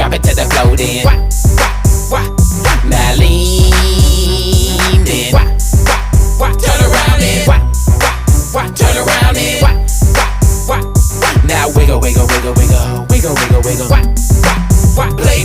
Drop it to the floor then. Now lean then. Turn around then. Turn around then. Now wiggle, wiggle, wiggle, wiggle, wiggle, wiggle, wiggle. Play